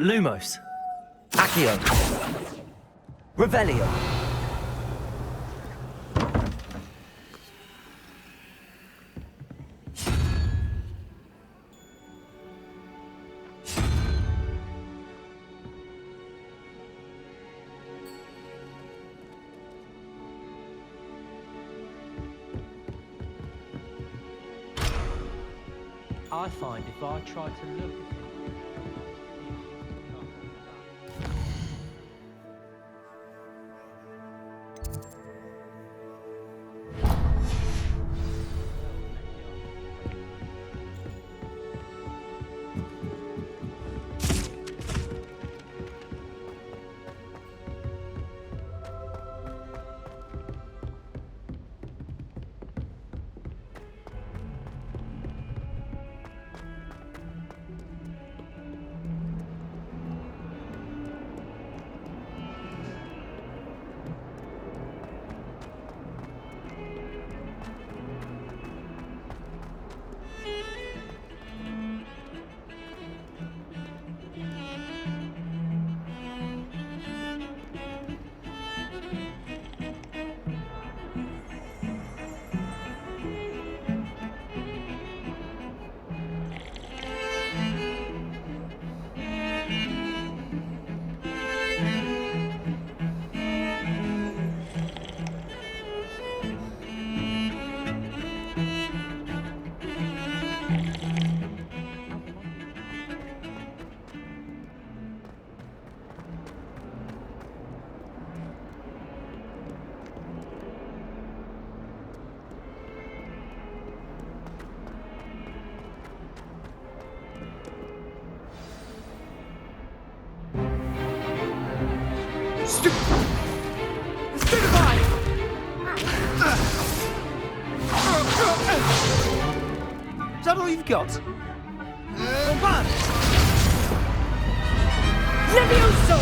Lumos. Accio. Revelio. I find if I try to look at it, Is that all you've got? Bad. Levioso!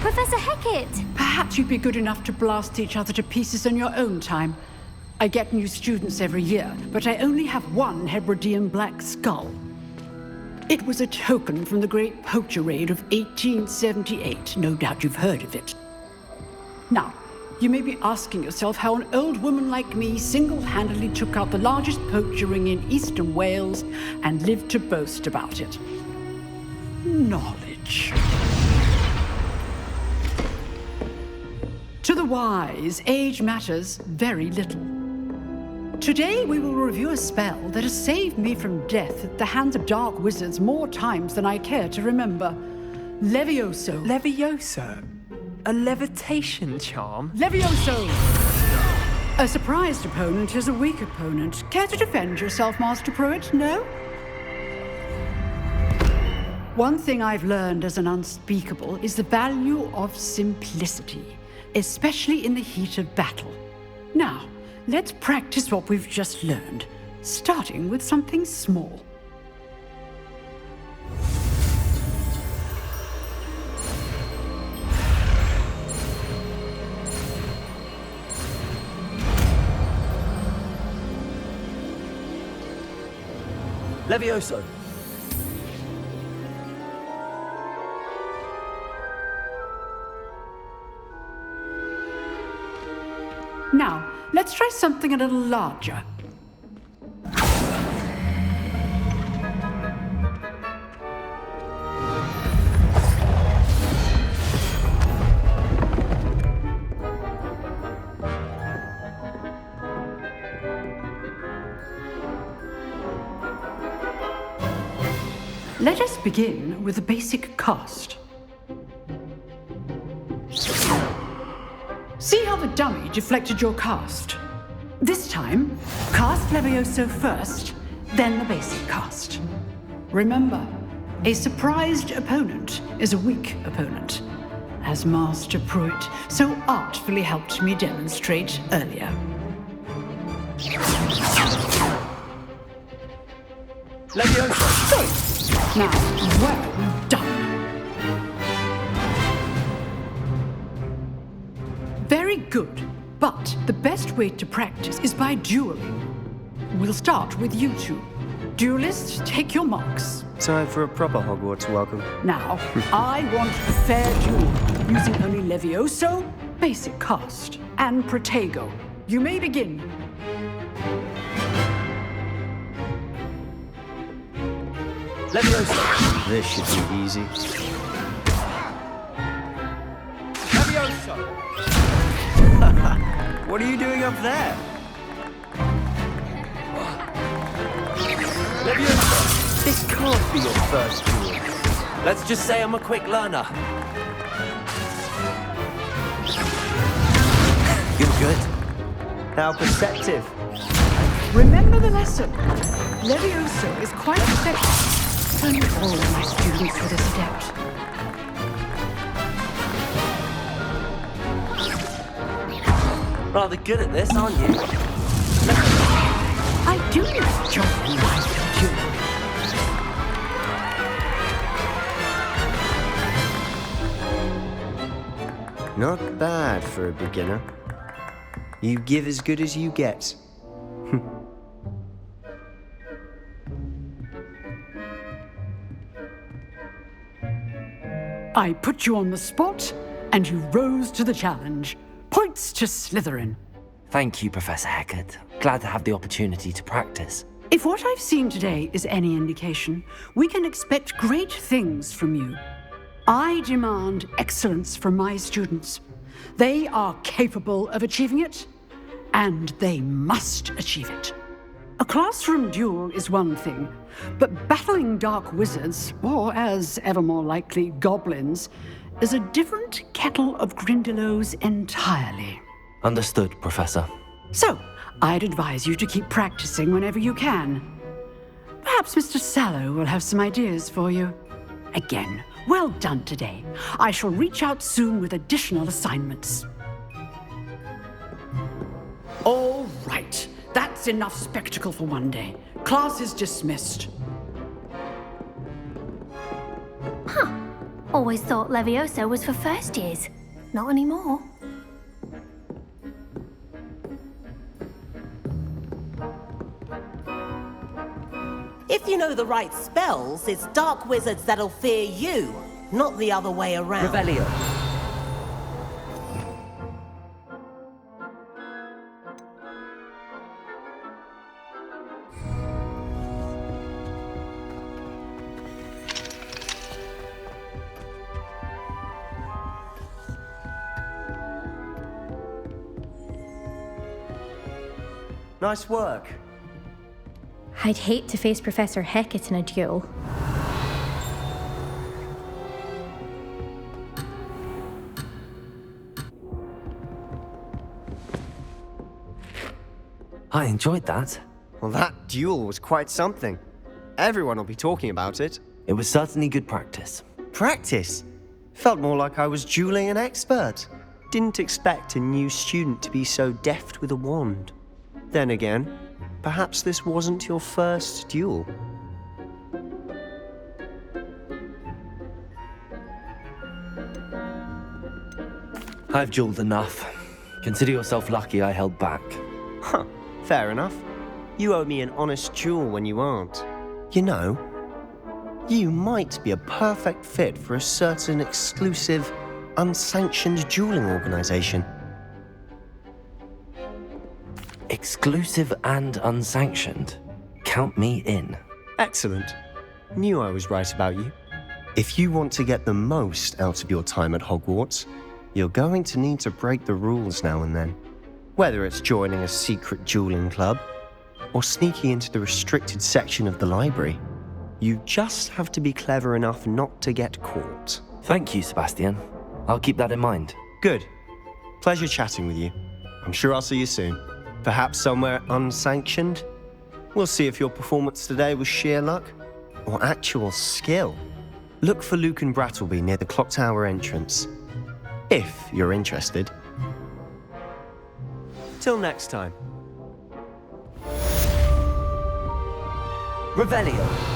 Professor Hecat! Perhaps you'd be good enough to blast each other to pieces in your own time. I get new students every year, but I only have one Hebridean black skull. It was a token from the Great Poacher Raid of 1878. No doubt you've heard of it. Now, you may be asking yourself how an old woman like me single-handedly took out the largest poacher ring in eastern Wales and lived to boast about it. Knowledge. To the wise, age matters very little. Today we will review a spell that has saved me from death at the hands of dark wizards more times than I care to remember. Levioso. Levioso? A levitation charm? Levioso! A surprised opponent is a weak opponent. Care to defend yourself, Master Pruitt? No? One thing I've learned as an unspeakable is the value of simplicity, especially in the heat of battle. Now, let's practice what we've just learned, starting with something small. Levioso. Now, let's try something a little larger. Let us begin with the basic cast. See how the dummy deflected your cast? This time, cast Levioso first, then the basic cast. Remember, a surprised opponent is a weak opponent, as Master Pruitt so artfully helped me demonstrate earlier. Levioso. Good. Now, well done. Very good, but the best way to practice is by dueling. We'll start with you two. Duelists, take your marks. Time for a proper Hogwarts welcome. Now, I want a fair duel, using only Levioso, basic cast, and Protego. You may begin. Levioso. This should be easy. Levioso. What are you doing up there? Levioso. This can't be your first duel. Let's just say I'm a quick learner. You're good. How perceptive. Remember the lesson. Levioso is quite effective. Only all of my students were this adept. Rather good at this, aren't you? I do enjoy my duel. Not bad for a beginner. You give as good as you get. I put you on the spot, and you rose to the challenge. Points to Slytherin. Thank you, Professor Hecat. Glad to have the opportunity to practice. If what I've seen today is any indication, we can expect great things from you. I demand excellence from my students. They are capable of achieving it, and they must achieve it. A classroom duel is one thing, but battling dark wizards, or as ever more likely, goblins, is a different kettle of Grindylows entirely. Understood, Professor. So, I'd advise you to keep practicing whenever you can. Perhaps Mr. Sallow will have some ideas for you. Again, well done today. I shall reach out soon with additional assignments. All right. That's enough spectacle for one day. Class is dismissed. Always thought Levioso was for first years. Not anymore. If you know the right spells, it's dark wizards that'll fear you, not the other way around. Revelio. Nice work. I'd hate to face Professor Hecat in a duel. I enjoyed that. Well, that duel was quite something. Everyone will be talking about it. It was certainly good practice. Practice? Felt more like I was dueling an expert. Didn't expect a new student to be so deft with a wand. Then again, perhaps this wasn't your first duel. I've dueled enough. Consider yourself lucky I held back. Huh, fair enough. You owe me an honest duel when you aren't. You know, you might be a perfect fit for a certain exclusive, unsanctioned dueling organization. Exclusive and unsanctioned. Count me in. Excellent. Knew I was right about you. If you want to get the most out of your time at Hogwarts, you're going to need to break the rules now and then. Whether it's joining a secret dueling club, or sneaking into the restricted section of the library, you just have to be clever enough not to get caught. Thank you, Sebastian. I'll keep that in mind. Good. Pleasure chatting with you. I'm sure I'll see you soon. Perhaps somewhere unsanctioned? We'll see if your performance today was sheer luck or actual skill. Look for Luke and Brattleby near the clock tower entrance, if you're interested. Till next time. Revelio.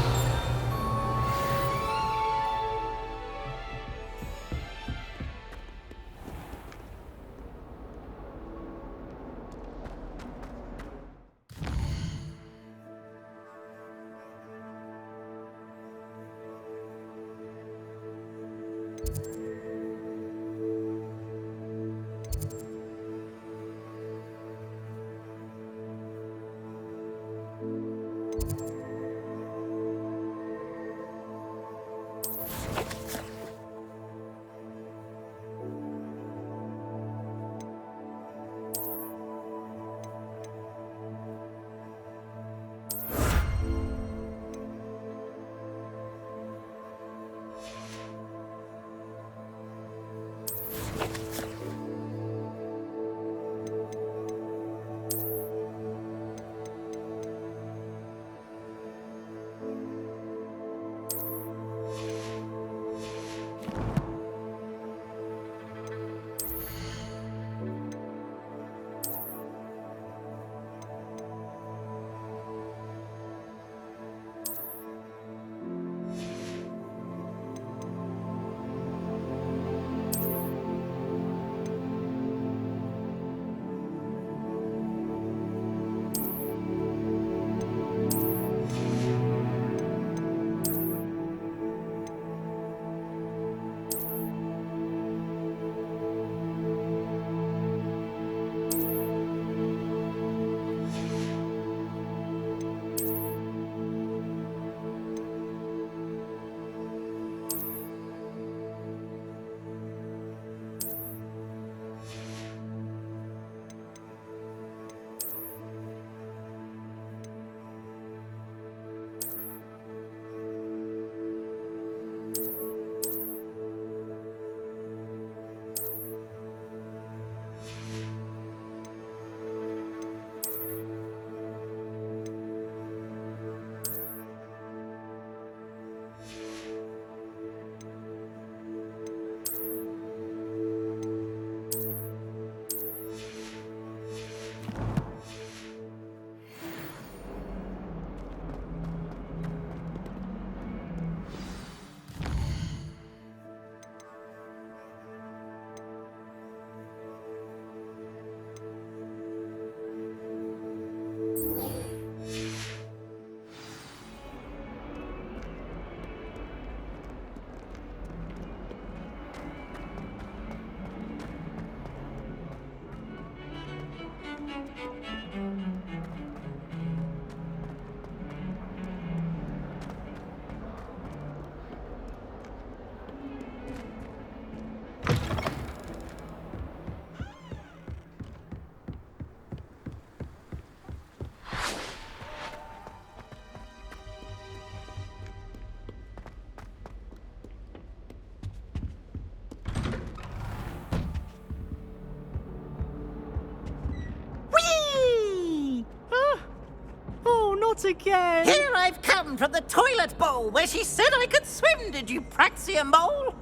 Not again! Here I've come from the toilet bowl where she said I could swim, did you praxia mole?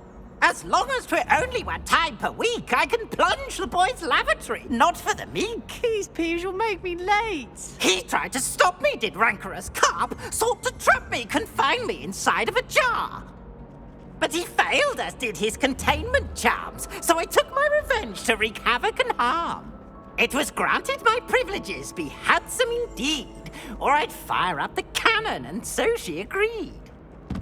As long as 'twere only one time per week, I can plunge the boy's lavatory, not for the meek. These peeves will make me late. He tried to stop me, did rancorous carp, sought to trap me, confine me inside of a jar. But he failed, as did his containment charms, so I took my revenge to wreak havoc and harm. It was granted my privileges be handsome indeed, or I'd fire up the cannon, and so she agreed.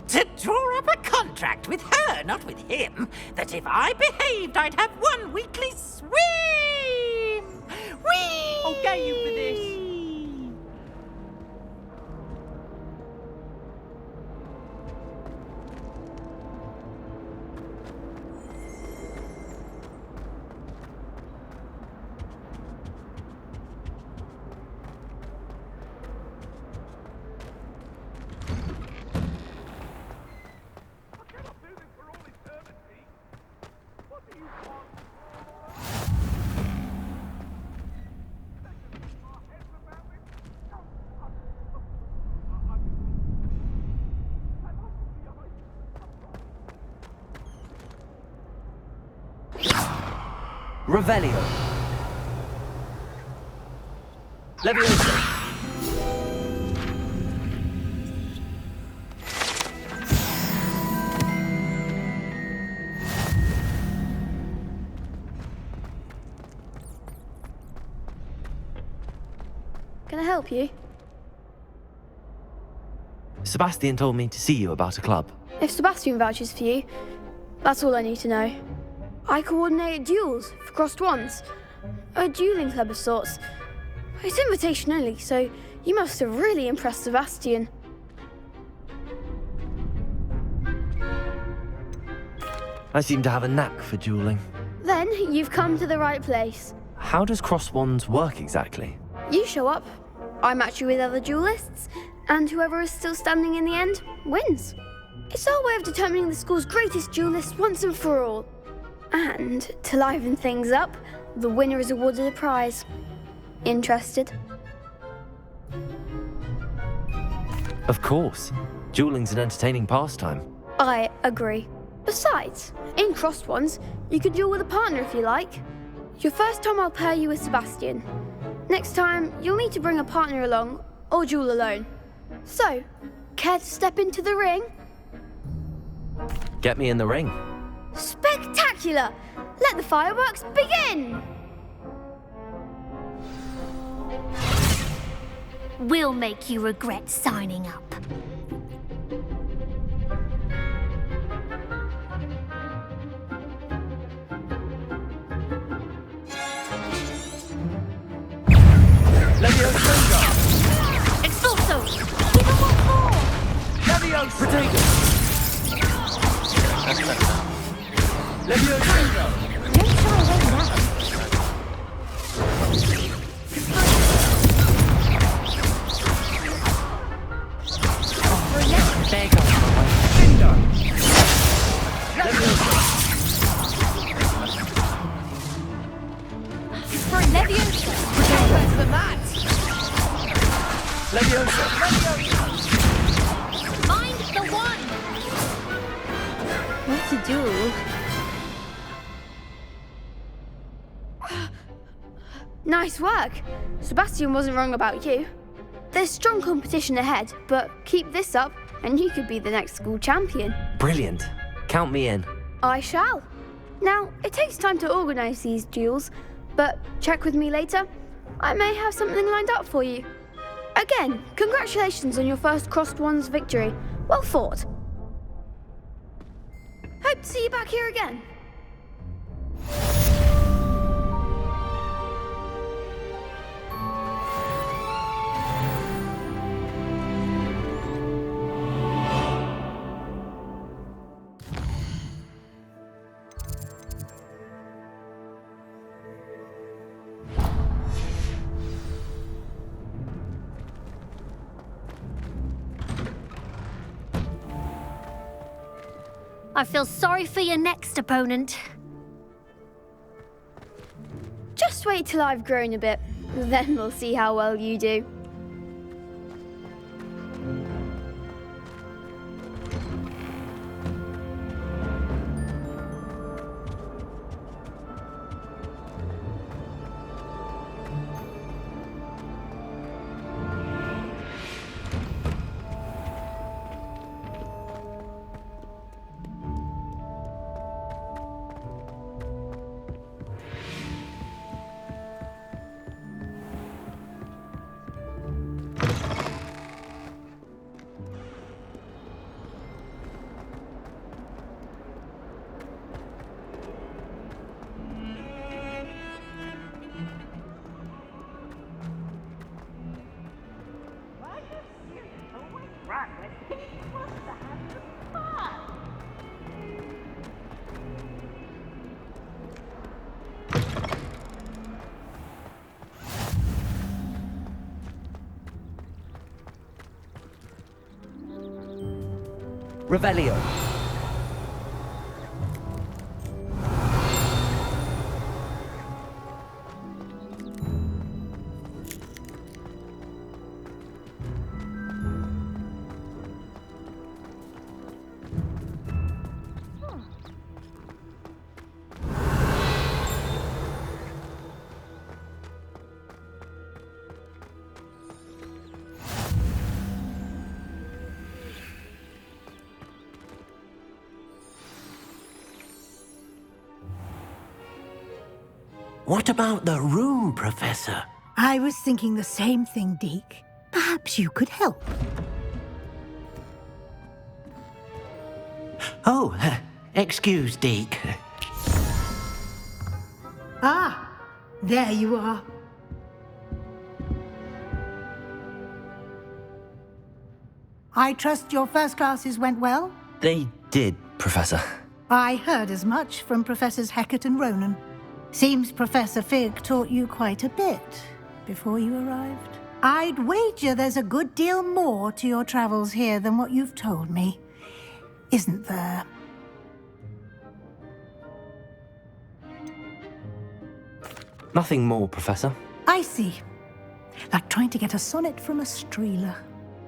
To draw up a contract with her, not with him, that if I behaved, I'd have one weekly swim! Whee! I'll get you for this. Revelio. Leviosa. Can I help you? Sebastian told me to see you about a club. If Sebastian vouches for you, that's all I need to know. I coordinate duels for crossed wands. A dueling club of sorts. It's invitation only, so you must have really impressed Sebastian. I seem to have a knack for dueling. Then you've come to the right place. How does cross wands work exactly? You show up, I match you with other duelists, and whoever is still standing in the end wins. It's our way of determining the school's greatest duelist once and for all. And to liven things up, the winner is awarded a prize. Interested? Of course. Dueling's an entertaining pastime. I agree. Besides, in crossed ones, you can duel with a partner if you like. Your first time I'll pair you with Sebastian. Next time, you'll need to bring a partner along, or duel alone. So, care to step into the ring? Get me in the ring. Spectacular! Let the fireworks begin! We'll make you regret signing up. Leviosa! Expulso! Give him one more! Leviosa! Protego! Leviosa! Don't shy away now. For Leviosa! Back to the mat! Leviosa! Mind the one! What to do? Nice work. Sebastian wasn't wrong about you. There's strong competition ahead, but keep this up and you could be the next school champion. Brilliant. Count me in. I shall. Now, it takes time to organise these duels, but check with me later. I may have something lined up for you. Again, congratulations on your first crossed wands victory. Well fought. Hope to see you back here again. I feel sorry for your next opponent. Just wait till I've grown a bit, then we'll see how well you do. Revelio. What about the room, Professor? I was thinking the same thing, Deke. Perhaps you could help. Oh, excuse, Deke. Ah, there you are. I trust your first classes went well? They did, Professor. I heard as much from Professors Hecat and Ronan. Seems Professor Fig taught you quite a bit before you arrived. I'd wager there's a good deal more to your travels here than what you've told me. Isn't there? Nothing more, Professor. I see. Like trying to get a sonnet from a streeler.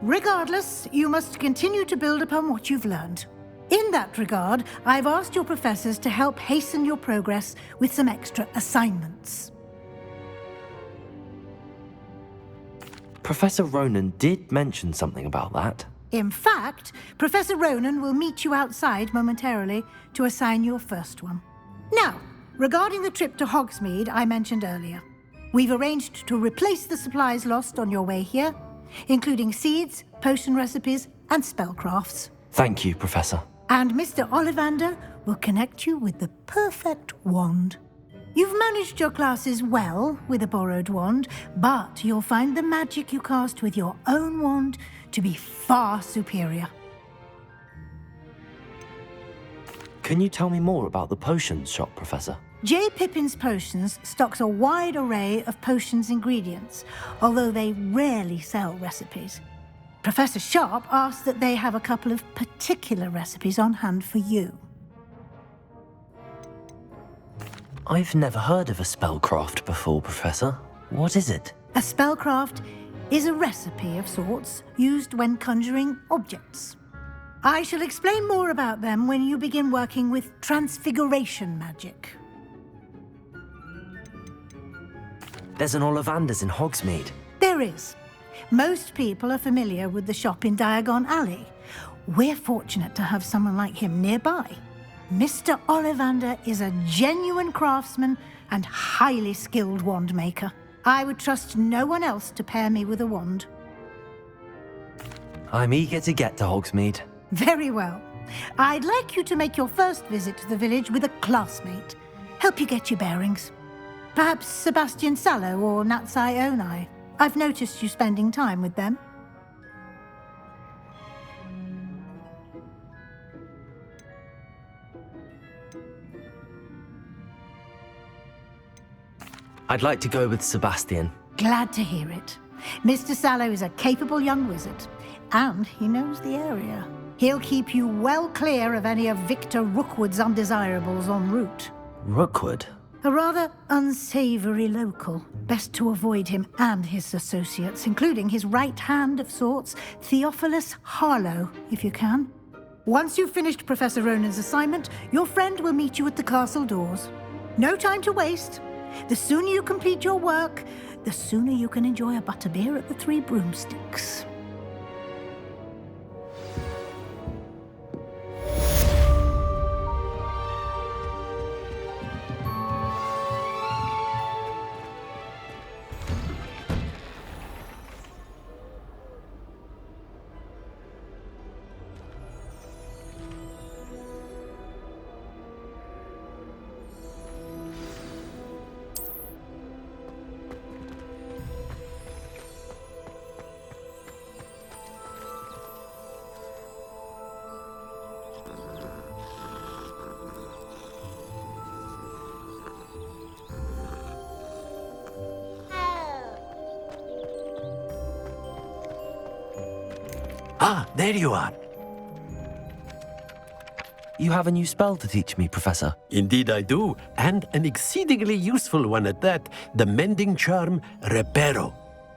Regardless, you must continue to build upon what you've learned. In that regard, I've asked your professors to help hasten your progress with some extra assignments. Professor Ronan did mention something about that. In fact, Professor Ronan will meet you outside momentarily to assign your first one. Now, regarding the trip to Hogsmeade I mentioned earlier, we've arranged to replace the supplies lost on your way here, including seeds, potion recipes, and spellcrafts. Thank you, Professor. And Mr. Ollivander will connect you with the perfect wand. You've managed your classes well with a borrowed wand, but you'll find the magic you cast with your own wand to be far superior. Can you tell me more about the potions shop, Professor? J. Pippin's Potions stocks a wide array of potions ingredients, although they rarely sell recipes. Professor Sharp asked that they have a couple of particular recipes on hand for you. I've never heard of a spellcraft before, Professor. What is it? A spellcraft is a recipe of sorts used when conjuring objects. I shall explain more about them when you begin working with transfiguration magic. There's an Ollivander's in Hogsmeade. There is. Most people are familiar with the shop in Diagon Alley. We're fortunate to have someone like him nearby. Mr. Ollivander is a genuine craftsman and highly skilled wand maker. I would trust no one else to pair me with a wand. I'm eager to get to Hogsmeade. Very well. I'd like you to make your first visit to the village with a classmate. Help you get your bearings. Perhaps Sebastian Sallow or Natsai Onai. I've noticed you spending time with them. I'd like to go with Sebastian. Glad to hear it. Mr. Sallow is a capable young wizard, and he knows the area. He'll keep you well clear of any of Victor Rookwood's undesirables en route. Rookwood? A rather unsavory local. Best to avoid him and his associates, including his right hand of sorts, Theophilus Harlow, if you can. Once you've finished Professor Ronan's assignment, your friend will meet you at the castle doors. No time to waste. The sooner you complete your work, the sooner you can enjoy a butterbeer at the Three Broomsticks. Ah, there you are. You have a new spell to teach me, Professor. Indeed I do, and an exceedingly useful one at that, the mending charm Reparo.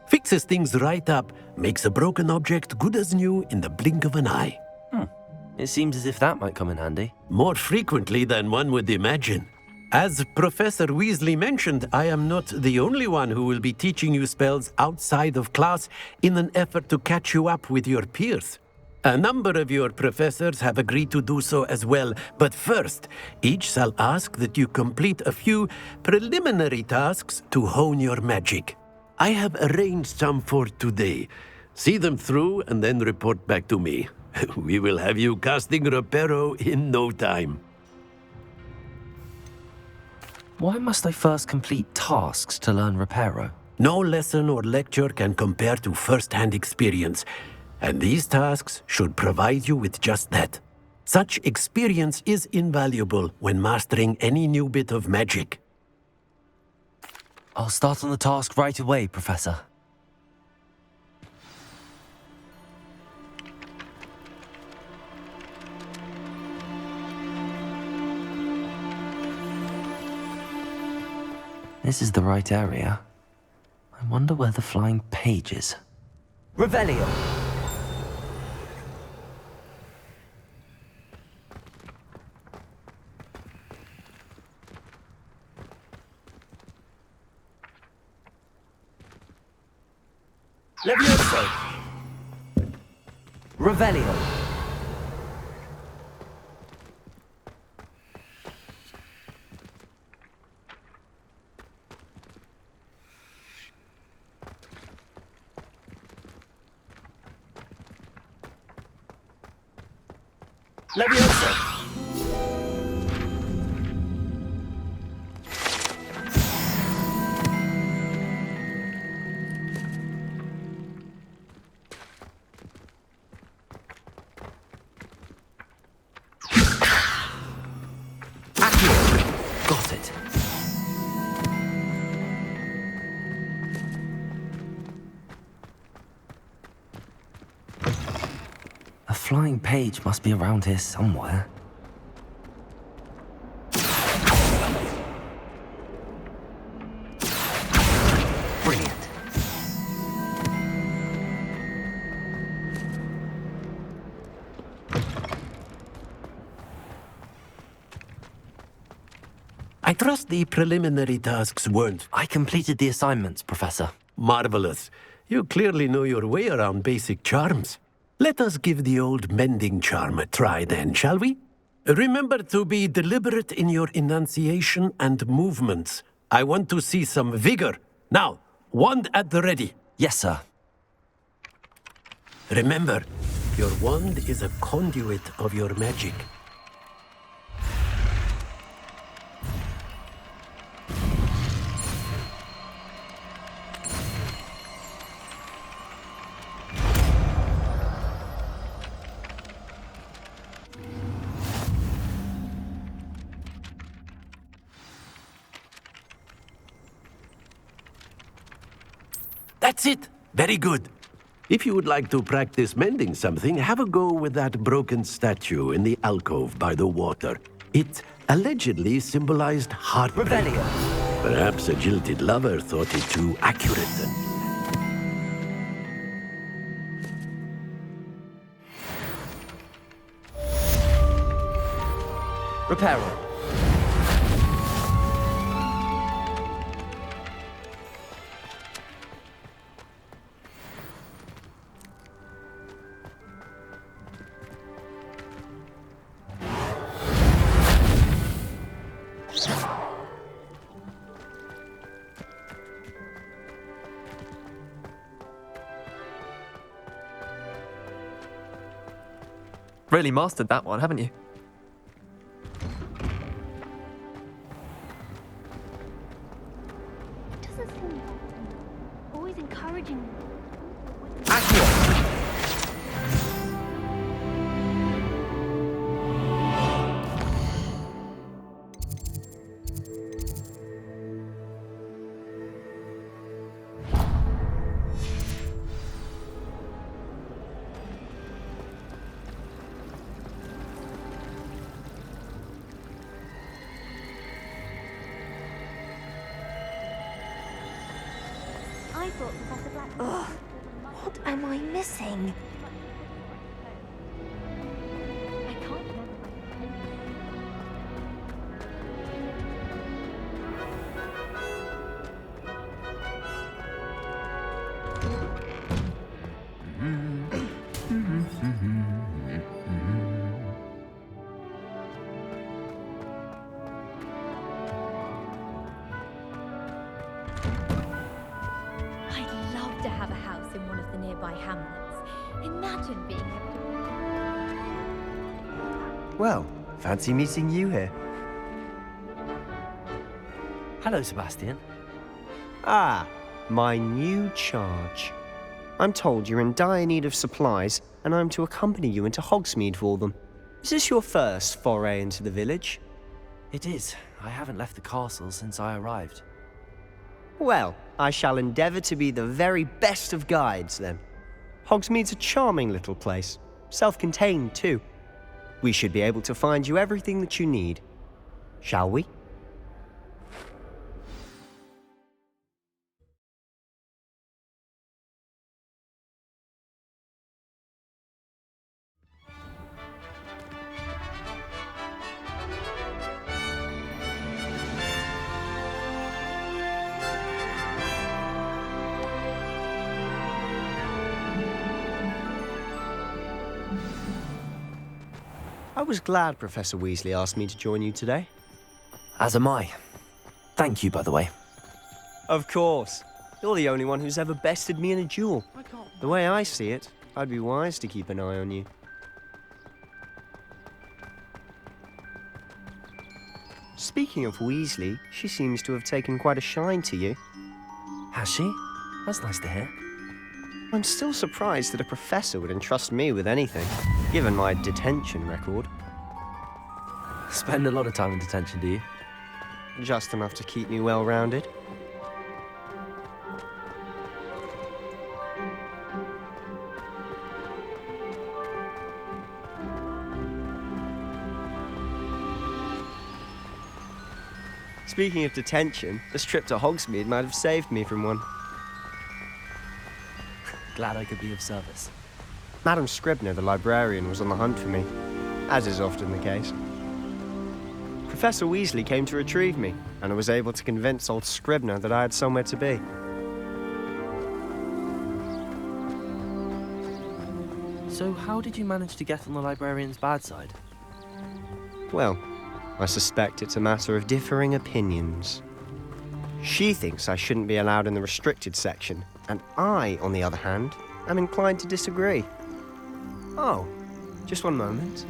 Fixes things right up, makes a broken object good as new in the blink of an eye. It seems as if that might come in handy. More frequently than one would imagine. As Professor Weasley mentioned, I am not the only one who will be teaching you spells outside of class in an effort to catch you up with your peers. A number of your professors have agreed to do so as well, but first, each shall ask that you complete a few preliminary tasks to hone your magic. I have arranged some for today. See them through and then report back to me. We will have you casting Reparo in no time. Why must I first complete tasks to learn Reparo? No lesson or lecture can compare to first-hand experience, and these tasks should provide you with just that. Such experience is invaluable when mastering any new bit of magic. I'll start on the task right away, Professor. This is the right area. I wonder where the flying page is. Revelio! Levioso! Revelio! Levioso! Got it. A flying page must be around here somewhere. Brilliant. I trust the preliminary tasks weren't. I completed the assignments, Professor. Marvelous. You clearly know your way around basic charms. Let us give the old mending charm a try then, shall we? Remember to be deliberate in your enunciation and movements. I want to see some vigor. Now, wand at the ready. Yes, sir. Remember, your wand is a conduit of your magic. That's it. Very good. If you would like to practice mending something, have a go with that broken statue in the alcove by the water. It allegedly symbolized heartbreak. Revelio. Perhaps a jilted lover thought it too accurate then. Reparo. Really mastered that one, haven't you? Doesn't seem like always encouraging me. am I missing? I can't remember. I'd love to have a house in one of the nearby hamlets. Imagine being able to... Well, fancy meeting you here. Hello, Sebastian. Ah, my new charge. I'm told you're in dire need of supplies, and I'm to accompany you into Hogsmeade for them. Is this your first foray into the village? It is. I haven't left the castle since I arrived. Well, I shall endeavour to be the very best of guides, then. Hogsmeade's a charming little place, self-contained too. We should be able to find you everything that you need. Shall we? I was glad Professor Weasley asked me to join you today. As am I. Thank you, by the way. Of course. You're the only one who's ever bested me in a duel. The way I see it, I'd be wise to keep an eye on you. Speaking of Weasley, she seems to have taken quite a shine to you. Has she? That's nice to hear. I'm still surprised that a professor would entrust me with anything, given my detention record. Spend a lot of time in detention, do you? Just enough to keep me well-rounded. Speaking of detention, this trip to Hogsmeade might have saved me from one. Glad I could be of service. Madam Scribner, the librarian, was on the hunt for me, as is often the case. Professor Weasley came to retrieve me, and I was able to convince old Scribner that I had somewhere to be. So how did you manage to get on the librarian's bad side? Well, I suspect it's a matter of differing opinions. She thinks I shouldn't be allowed in the restricted section, and I, on the other hand, am inclined to disagree. Oh, just one moment.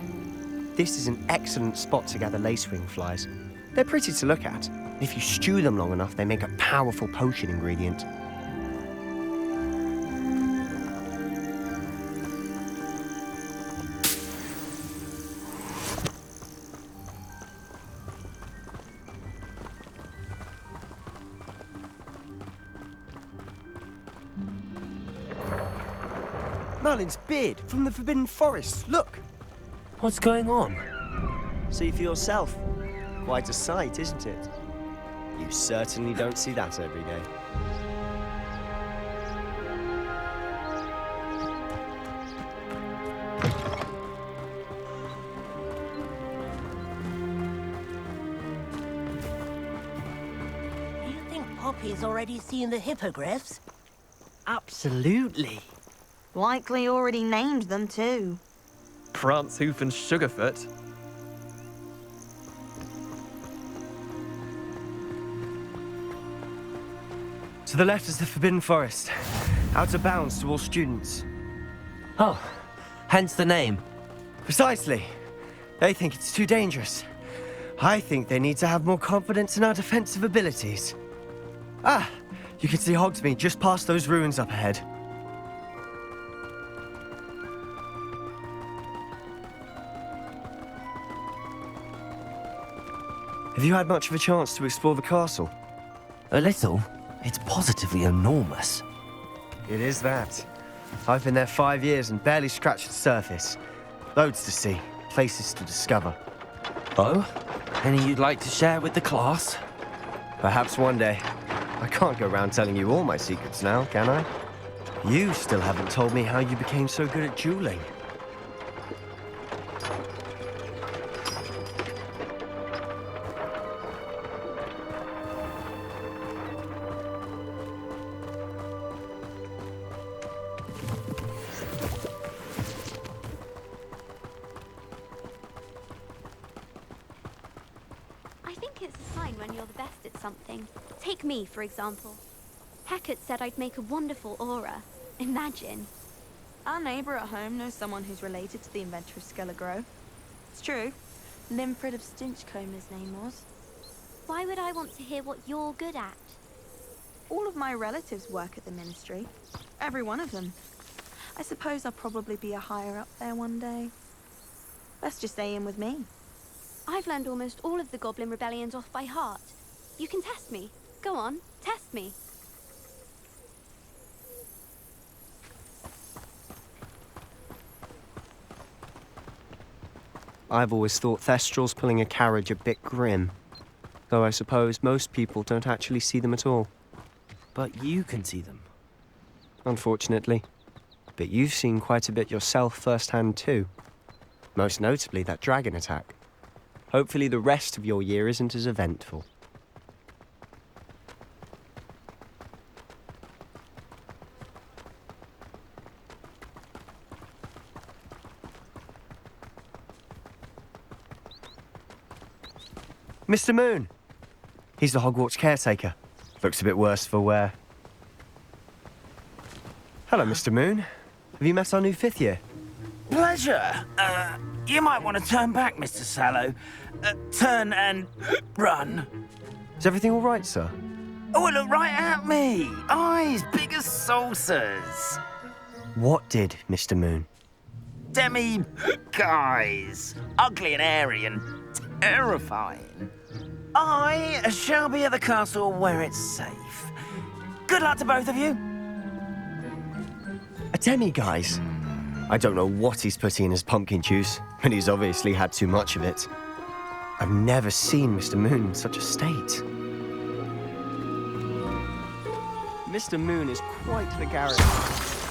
This is an excellent spot to gather lacewing flies. They're pretty to look at. If you stew them long enough, they make a powerful potion ingredient. Merlin's beard from the Forbidden Forest. Look! What's going on? See for yourself. Quite a sight, isn't it? You certainly don't see that every day. You think Poppy's already seen the hippogriffs? Absolutely. Likely already named them too. Prance, Hoof, and Sugarfoot. To the left is the Forbidden Forest. Out of bounds to all students. Oh, hence the name. Precisely. They think it's too dangerous. I think they need to have more confidence in our defensive abilities. Ah, you can see Hogsmeade just past those ruins up ahead. Have you had much of a chance to explore the castle? A little. It's positively enormous. It is that. I've been there 5 years and barely scratched the surface. Loads to see, places to discover. Oh? Any you'd like to share with the class? Perhaps one day. I can't go around telling you all my secrets now, can I? You still haven't told me how you became so good at dueling. I think it's a sign when you're the best at something. Take me, for example. Hecate said I'd make a wonderful aura. Imagine. Our neighbour at home knows someone who's related to the inventor of Skelegro. It's true. Limfred of Stinchcombe his name was. Why would I want to hear what you're good at? All of my relatives work at the ministry. Every one of them. I suppose I'll probably be a higher up there one day. Let's just stay in with me. I've learned almost all of the Goblin rebellions off by heart. You can test me. Go on, test me. I've always thought Thestrals pulling a carriage a bit grim. Though I suppose most people don't actually see them at all. But you can see them. Unfortunately. But you've seen quite a bit yourself firsthand too. Most notably that dragon attack. Hopefully the rest of your year isn't as eventful. Mr. Moon! He's the Hogwarts caretaker. Looks a bit worse for wear. Hello, Mr. Moon. Have you met our new 5th year? Pleasure. You might want to turn back, Mr. Sallow. Turn and run. Is everything all right, sir? Oh, look right at me. Eyes big as saucers. What did, Mr. Moon? Guys. Ugly and airy and terrifying. I shall be at the castle where it's safe. Good luck to both of you. A demi-guise? I don't know what he's putting in his pumpkin juice, but he's obviously had too much of it. I've never seen Mr. Moon in such a state. Mr. Moon is quite the character.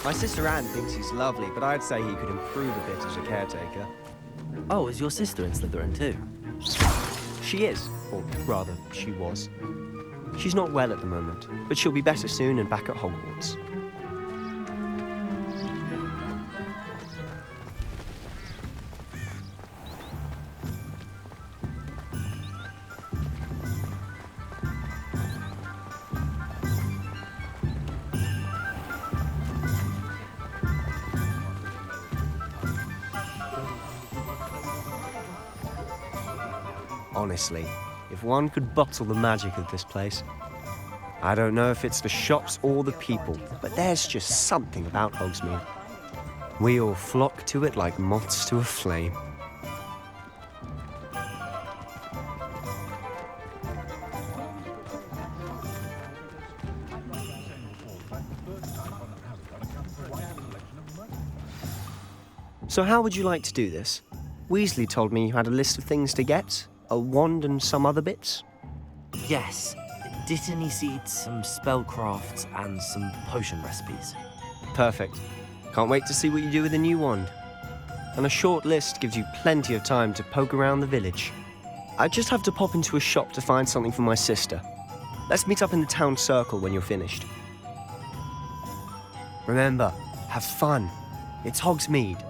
My sister Anne thinks he's lovely, but I'd say he could improve a bit as a caretaker. Oh, is your sister in Slytherin too? She is, or rather, she was. She's not well at the moment, but she'll be better soon and back at Hogwarts. Honestly, if one could bottle the magic of this place. I don't know if it's the shops or the people, but there's just something about Hogsmeade. We all flock to it like moths to a flame. So how would you like to do this? Weasley told me you had a list of things to get. A wand and some other bits? Yes. Didn't he seed some spellcrafts and some potion recipes? Perfect. Can't wait to see what you do with the new wand. And a short list gives you plenty of time to poke around the village. I just have to pop into a shop to find something for my sister. Let's meet up in the town circle when you're finished. Remember, have fun. It's Hogsmeade.